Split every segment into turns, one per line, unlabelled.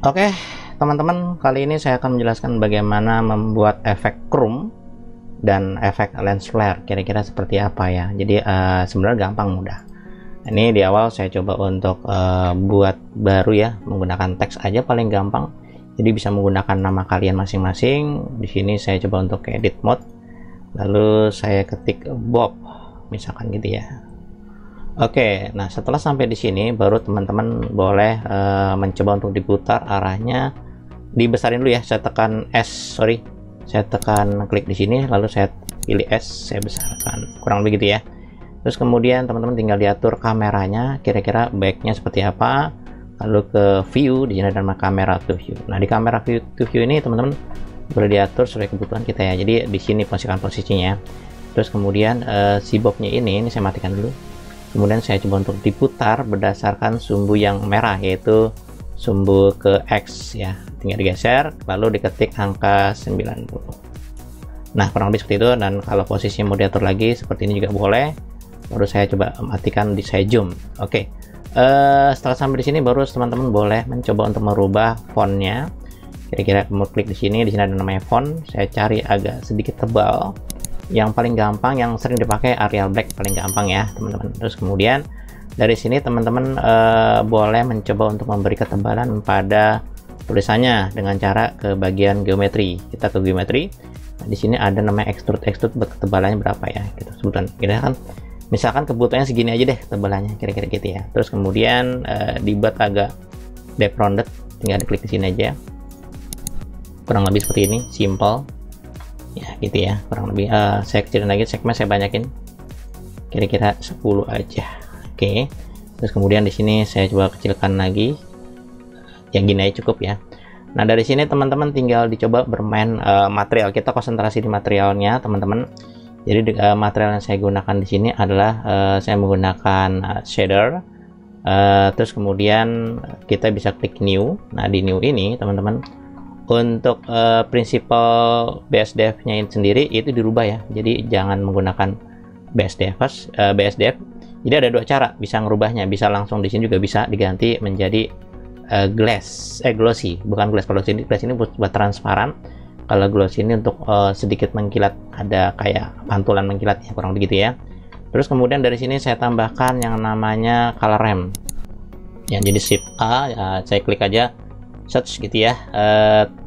Oke, teman-teman, kali ini saya akan menjelaskan bagaimana membuat efek chrome dan efek lens flare. Kira-kira seperti apa ya? Jadi sebenarnya gampang, mudah. Ini di awal saya coba untuk buat baru ya, menggunakan teks aja paling gampang. Jadi bisa menggunakan nama kalian masing-masing. Di sini saya coba untuk edit mode. Lalu saya ketik Bob, misalkan gitu ya. Oke, nah setelah sampai di sini baru teman-teman boleh mencoba untuk diputar arahnya, dibesarin dulu ya. Saya tekan S, saya tekan klik di sini, lalu saya pilih S, saya besarkan, kurang begitu ya. Terus kemudian teman-teman tinggal diatur kameranya, kira-kira baiknya seperti apa. Lalu ke view, di sini ada nama kamera to view. Nah di kamera view to view ini teman-teman boleh diatur sesuai kebutuhan kita ya. Jadi di sini posisinya. Terus kemudian si Bobnya ini saya matikan dulu. Kemudian saya coba untuk diputar berdasarkan sumbu yang merah, yaitu sumbu ke X ya. Tinggal digeser lalu diketik angka 90. Nah kurang lebih seperti itu. Dan kalau posisinya mau diatur lagi seperti ini juga boleh. Baru saya coba matikan, saya zoom. Oke. Setelah sampai di sini baru teman-teman boleh mencoba untuk merubah fontnya. Kira-kira mau klik di sini ada namanya font. Saya cari agak sedikit tebal. Yang paling gampang, yang sering dipakai Arial Black, paling gampang ya teman-teman. Terus kemudian dari sini teman-teman boleh mencoba untuk memberi ketebalan pada tulisannya dengan cara ke bagian geometri. Kita ke geometri. Nah, di sini ada namanya extrude ketebalannya berapa ya? Gitu sebutan. Kita kan misalkan kebutuhannya segini aja deh ketebalannya, kira-kira gitu ya. Terus kemudian dibuat agak depth rounded, tinggal diklik di sini aja. Kurang lebih seperti ini, simple. Ya gitu ya, kurang lebih. Saya kecilin lagi, segmen saya banyakin, kira-kira 10 aja. Oke. Terus kemudian di sini saya coba kecilkan lagi, yang gini aja cukup ya. Nah dari sini teman-teman tinggal dicoba bermain material. Kita konsentrasi di materialnya teman-teman. Jadi material yang saya gunakan di sini adalah saya menggunakan shader. Terus kemudian kita bisa klik new. Nah di new ini teman-teman, untuk prinsipal BSDF-nya sendiri itu dirubah ya. Jadi jangan menggunakan BSDF. Jadi ada dua cara bisa ngerubahnya. Bisa langsung di sini, juga bisa diganti menjadi glossy. Bukan glass. Kalau glass ini buat transparan. Kalau glossy ini untuk sedikit mengkilat, ada kayak pantulan mengkilat ya, kurang begitu ya. Terus kemudian dari sini saya tambahkan yang namanya color ramp. Ya, jadi shift A, ya, saya klik aja search gitu ya,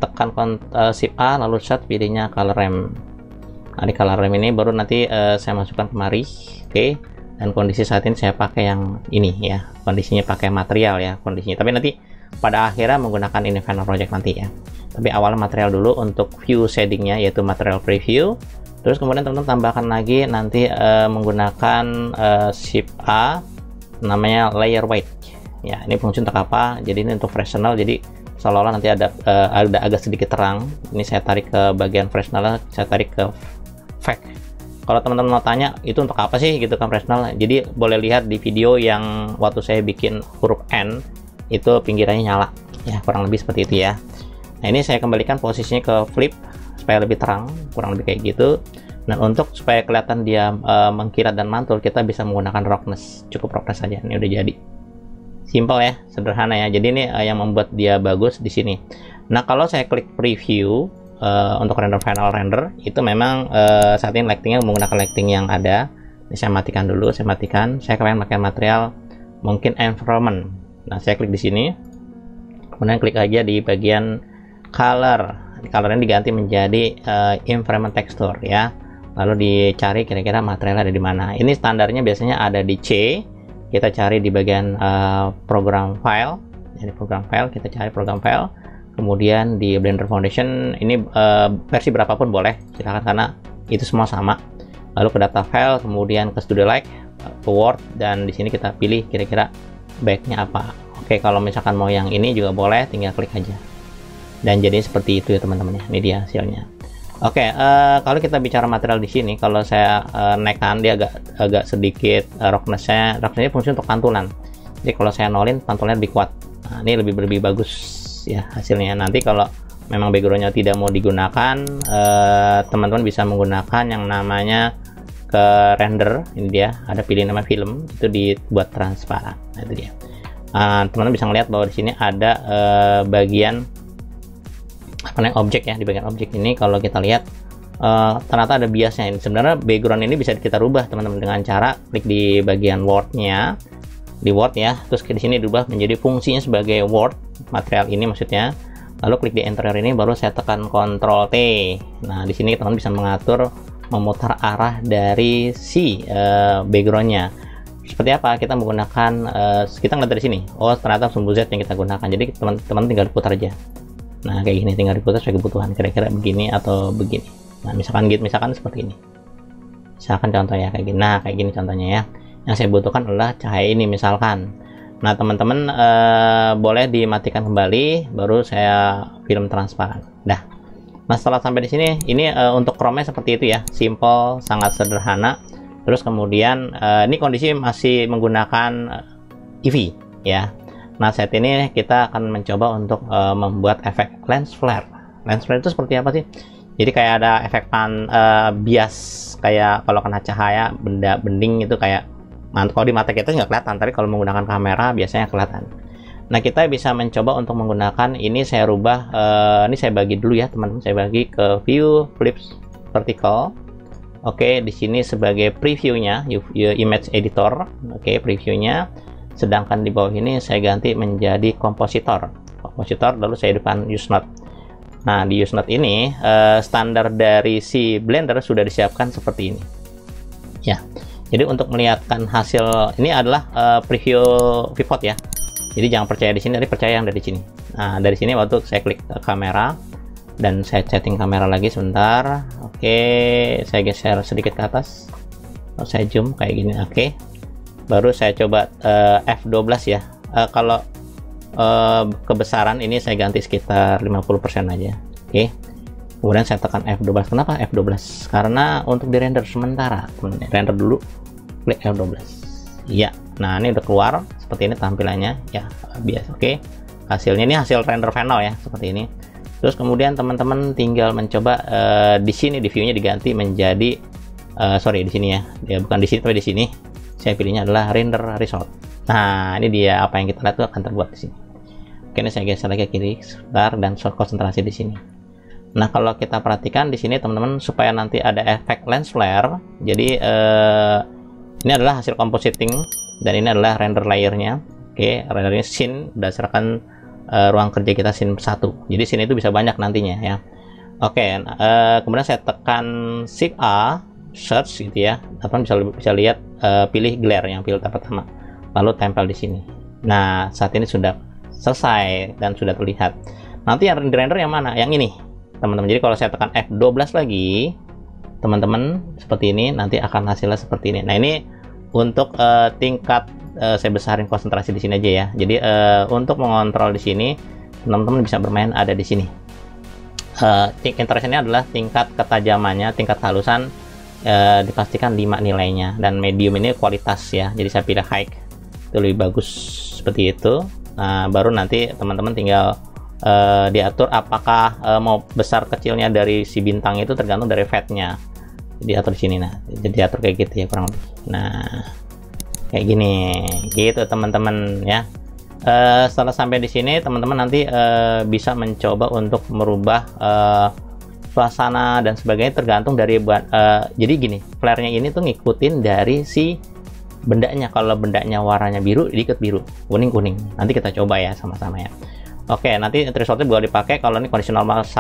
tekan shift A lalu search, pilihnya color ramp. Nah di color ramp ini baru nanti saya masukkan kemari. Oke. Dan kondisi saat ini saya pakai yang ini ya, kondisinya pakai material ya kondisinya, tapi nanti pada akhirnya menggunakan ini final project nanti ya. Tapi awalnya material dulu untuk view shadingnya, yaitu material preview. Terus kemudian teman-teman tambahkan lagi nanti menggunakan shift A, namanya layer white ya. Ini fungsi untuk apa? Jadi ini untuk fresnel, jadi seolah-olah nanti ada agak sedikit terang. Ini saya tarik ke bagian fresnel, saya tarik ke fake. Kalau teman-teman mau tanya itu untuk apa sih gitu kan fresnel, jadi boleh lihat di video yang waktu saya bikin huruf N itu pinggirannya nyala ya, kurang lebih seperti itu ya. Nah ini saya kembalikan posisinya ke flip supaya lebih terang, kurang lebih kayak gitu. Dan untuk supaya kelihatan dia mengkilat dan mantul, kita bisa menggunakan roughness, cukup roughness saja. Ini udah jadi. Simple ya, sederhana ya. Jadi ini yang membuat dia bagus di sini. Nah kalau saya klik preview untuk final render, itu memang saat ini lightingnya menggunakan lighting yang ada. Ini saya matikan dulu, saya pengen pakai material mungkin environment. Nah saya klik di sini, kemudian klik aja di bagian color. Colornya diganti menjadi environment texture ya. Lalu dicari kira-kira materialnya ada di mana. Ini standarnya biasanya ada di C. Kita cari di bagian program file. Jadi program file, kita cari program file. Kemudian di Blender Foundation ini versi berapapun boleh, silakan karena itu semua sama. Lalu ke data file, kemudian ke Studio Light, ke Word, dan di sini kita pilih kira-kira baiknya apa. Oke, kalau misalkan mau yang ini juga boleh, tinggal klik aja. Dan jadi seperti itu ya teman-teman ya. Ini dia hasilnya. Oke, kalau kita bicara material di sini, kalau saya naikkan dia agak sedikit roughness-nya fungsi untuk pantulan. Jadi kalau saya nolin, pantulannya lebih kuat. Nah, ini lebih bagus ya hasilnya. Nanti kalau memang backgroundnya tidak mau digunakan, teman-teman bisa menggunakan yang namanya ke render. Ini dia, ada pilih nama film, itu dibuat transparan. Nah, itu dia. Teman-teman bisa ngeliat bahwa di sini ada bagian apa namanya, objek ya. Di bagian objek ini kalau kita lihat ternyata ada biasnya. Sebenarnya background ini bisa kita rubah teman-teman dengan cara klik di bagian Word-nya, di Word ya, terus di sini dirubah menjadi fungsinya sebagai Word material ini maksudnya. Lalu klik di interior ini, baru saya tekan Ctrl T. Nah di sini teman-teman bisa mengatur memutar arah dari si backgroundnya. Seperti apa? Kita menggunakan kita ngeliat dari sini. Oh ternyata sumbu Z yang kita gunakan. Jadi teman-teman tinggal diputar aja. Nah kayak gini, tinggal diputar sesuai kebutuhan. Kira-kira begini atau begini. Nah misalkan gitu, misalkan seperti ini. Misalkan contohnya kayak gini. Nah kayak gini contohnya ya. Yang saya butuhkan adalah cahaya ini misalkan. Nah teman-teman boleh dimatikan kembali, baru saya film transparan. Nah setelah sampai di sini, ini untuk Chrome-nya seperti itu ya, simple, sangat sederhana. Terus kemudian ini kondisi masih menggunakan EV ya. Nah saat ini kita akan mencoba untuk membuat efek lens flare. Lens flare itu seperti apa sih? Jadi kayak ada efek bias, kayak kalau kena cahaya benda bending itu kayak, kalau di mata kita nggak kelihatan, tapi kalau menggunakan kamera biasanya kelihatan. Nah kita bisa mencoba untuk menggunakan ini. Saya rubah, ini saya bagi dulu ya teman-teman, saya bagi ke view flips vertical. Oke, di sini sebagai previewnya, image editor. Oke, previewnya. Sedangkan di bawah ini saya ganti menjadi kompositor. Kompositor, lalu saya depan use node. Nah di use node ini standar dari si Blender sudah disiapkan seperti ini. Ya. Jadi untuk melihatkan hasil ini adalah preview pivot ya. Jadi jangan percaya di sini, tapi percaya yang dari sini. Nah dari sini waktu saya klik kamera dan saya setting kamera lagi sebentar. Oke, saya geser sedikit ke atas. Lalu saya zoom kayak gini. Oke, baru saya coba F12 ya. Kalau kebesaran ini saya ganti sekitar 50% aja. Oke. Kemudian saya tekan F12. Kenapa F12? Karena untuk di render sementara. Render dulu, klik F12. Iya. Nah ini udah keluar seperti ini tampilannya ya, biasa. Oke. Hasilnya ini hasil render final ya, seperti ini. Terus kemudian teman-teman tinggal mencoba di sini, di view-nya diganti menjadi sorry di sini ya. Ya bukan di sini tapi di sini. Saya pilihnya adalah render result. Nah ini dia apa yang kita lihat tuh akan terbuat di sini. Oke, ini saya geser lagi ke kiri sebentar dan konsentrasi di sini. Nah kalau kita perhatikan di sini teman-teman, supaya nanti ada efek lens flare, jadi ini adalah hasil compositing dan ini adalah render layernya. Oke, rendernya scene berdasarkan ruang kerja kita scene 1. Jadi scene itu bisa banyak nantinya ya. Oke, kemudian saya tekan Shift A, search gitu ya. Teman-teman bisa lihat, pilih glare yang filter pertama, lalu tempel di sini. Nah saat ini sudah selesai dan sudah terlihat. Nanti yang render yang mana? Yang ini teman-teman. Jadi kalau saya tekan F12 lagi teman-teman seperti ini, nanti akan hasilnya seperti ini. Nah ini untuk tingkat saya besarin konsentrasi di sini aja ya. Jadi untuk mengontrol di sini teman-teman bisa bermain ada di sini. Interestnya adalah tingkat ketajamannya, tingkat halusan dipastikan 5 nilainya, dan medium ini kualitas ya. Jadi saya pilih high, itu lebih bagus seperti itu. Nah baru nanti teman-teman tinggal diatur apakah mau besar kecilnya dari si bintang itu tergantung dari fatnya. Diatur di sini. Nah jadi diatur kayak gitu ya kurang lebih. Nah kayak gini gitu teman-teman ya. Setelah sampai di sini teman-teman nanti bisa mencoba untuk merubah suasana dan sebagainya, tergantung dari jadi gini, flare-nya ini tuh ngikutin dari si bendanya. Kalau bendanya warnanya biru, diikut biru, kuning. Nanti kita coba ya sama-sama ya. Oke, nanti resultnya boleh dipakai kalau ini kondisi normal 1,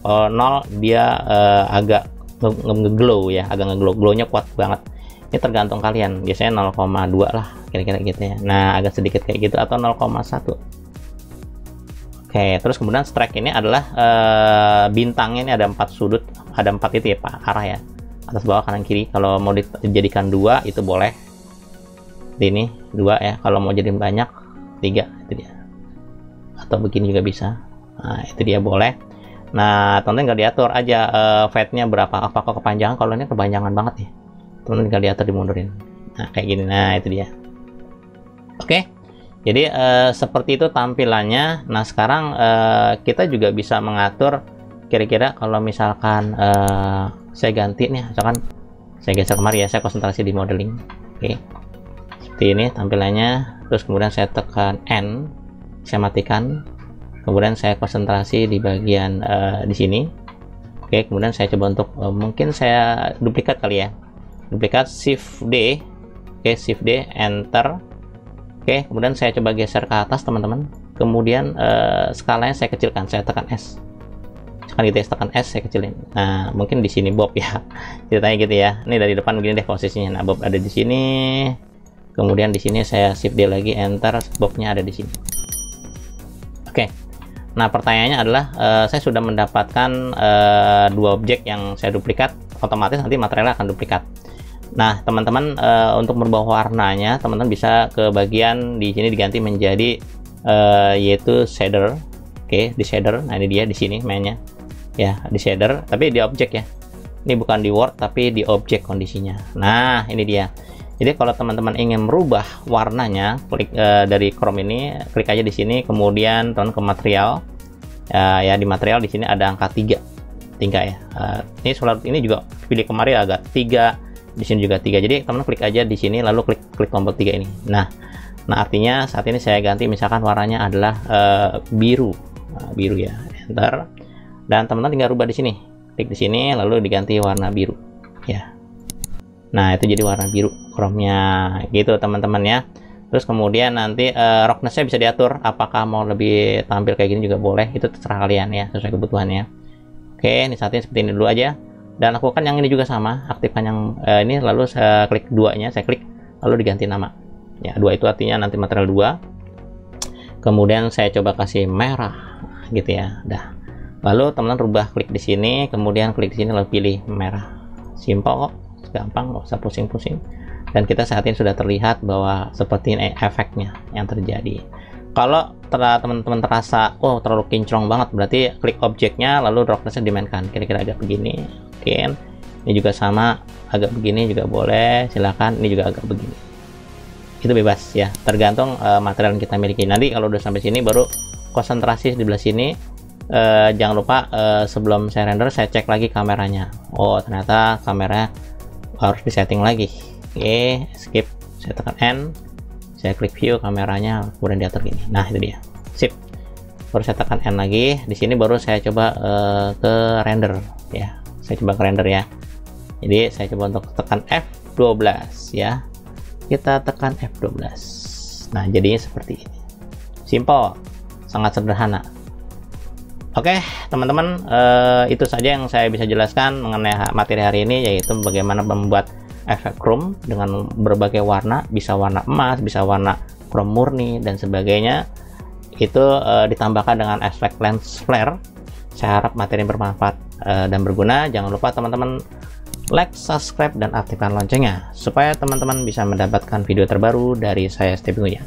0 dia agak nge-glow ya, agak nge-glow, glow-nya kuat banget. Ini tergantung kalian, biasanya 0,2 lah kira-kira gitu ya. Nah agak sedikit kayak gitu, atau 0,1. Oke, terus kemudian strike ini adalah bintangnya ini ada 4 sudut, ada 4 itu ya Pak, arah ya, atas bawah kanan kiri. Kalau mau dijadikan 2 itu boleh, ini 2 ya. Kalau mau jadi banyak 3 itu dia, atau begini juga bisa. Nah itu dia boleh. Nah teman-teman tinggal diatur aja fade-nya berapa, apakah kepanjangan. Kalau ini kepanjangan banget ya, teman-teman tinggal diatur, dimundurin. Nah kayak gini. Nah itu dia. Oke, jadi seperti itu tampilannya. Nah sekarang kita juga bisa mengatur kira-kira kalau misalkan saya ganti nih, misalkan saya geser kemari ya, saya konsentrasi di modeling. Oke, seperti ini tampilannya. Terus kemudian saya tekan N, saya matikan, kemudian saya konsentrasi di bagian di sini. Oke, kemudian saya coba untuk mungkin saya duplikat kali ya, duplikat Shift D. Oke, Shift D, Enter. Oke, kemudian saya coba geser ke atas teman-teman, kemudian skalanya saya kecilkan, saya tekan S, tekan gitu ya, tekan S saya kecilin. Nah mungkin di sini Bob ya ceritanya gitu ya. Ini dari depan begini deh posisinya. Nah Bob ada di sini, kemudian di sini saya Shift D lagi, Enter, Bobnya ada di sini. Oke, nah pertanyaannya adalah saya sudah mendapatkan dua objek yang saya duplikat, otomatis nanti materialnya akan duplikat. Nah teman-teman untuk merubah warnanya, teman-teman bisa ke bagian di sini diganti menjadi yaitu shader. Oke, di shader. Nah ini dia di sini mainnya ya, di shader tapi di objek ya, ini bukan di word tapi di objek kondisinya. Nah ini dia. Jadi kalau teman-teman ingin merubah warnanya, klik dari Chrome ini, klik aja di sini, kemudian teman ke material ya, di material di sini ada angka 3 ya. Ini solar ini juga pilih kemarin agak 3, di sini juga 3. Jadi teman klik aja di sini lalu klik tombol 3 ini. Nah artinya saat ini saya ganti misalkan warnanya adalah biru. Biru ya, Enter. Dan teman-teman tinggal rubah di sini, klik di sini lalu diganti warna biru ya. Nah itu jadi warna biru Chrome-nya gitu teman-teman ya. Terus kemudian nanti roughness-nya bisa diatur, apakah mau lebih tampil kayak gini juga boleh, itu terserah kalian ya, sesuai kebutuhannya. Oke, ini saat ini seperti ini dulu aja, dan lakukan yang ini juga sama, aktifkan yang ini lalu saya klik duanya, saya klik lalu diganti nama ya. 2 itu artinya nanti material 2. Kemudian saya coba kasih merah gitu ya. Dah. Lalu teman-teman rubah, klik di sini, kemudian klik di sini lalu pilih merah. Simple kok, gampang, nggak usah pusing-pusing. Dan kita saat ini sudah terlihat bahwa seperti ini efeknya yang terjadi. Kalau teman-teman terasa oh terlalu kinclong banget, berarti klik objeknya lalu roughness-nya dimainkan, kira-kira agak begini. Oke, ini juga sama, agak begini juga boleh, silakan. Ini juga agak begini. Itu bebas ya, tergantung material yang kita miliki. Nanti kalau udah sampai sini baru konsentrasi di belah sini. Jangan lupa sebelum saya render saya cek lagi kameranya. Oh ternyata kameranya harus disetting lagi. Oke, skip, saya tekan N, saya klik view kameranya, kemudian diatur gini. Nah itu dia, sip. Baru saya tekan N lagi, di sini baru saya coba ke render ya. Saya coba ke render ya. Jadi saya coba untuk tekan F12 ya. Kita tekan F12. Nah jadinya seperti ini, simple, sangat sederhana. Oke teman-teman, itu saja yang saya bisa jelaskan mengenai materi hari ini, yaitu bagaimana membuat efek chrome dengan berbagai warna, bisa warna emas, bisa warna chrome murni dan sebagainya. Itu ditambahkan dengan efek lens flare. Saya harap materi bermanfaat dan berguna. Jangan lupa teman-teman like, subscribe, dan aktifkan loncengnya supaya teman-teman bisa mendapatkan video terbaru dari saya Stepi Nguyen.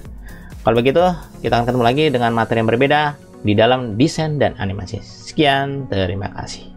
Kalau begitu, kita akan ketemu lagi dengan materi yang berbeda di dalam desain dan animasi. Sekian, terima kasih.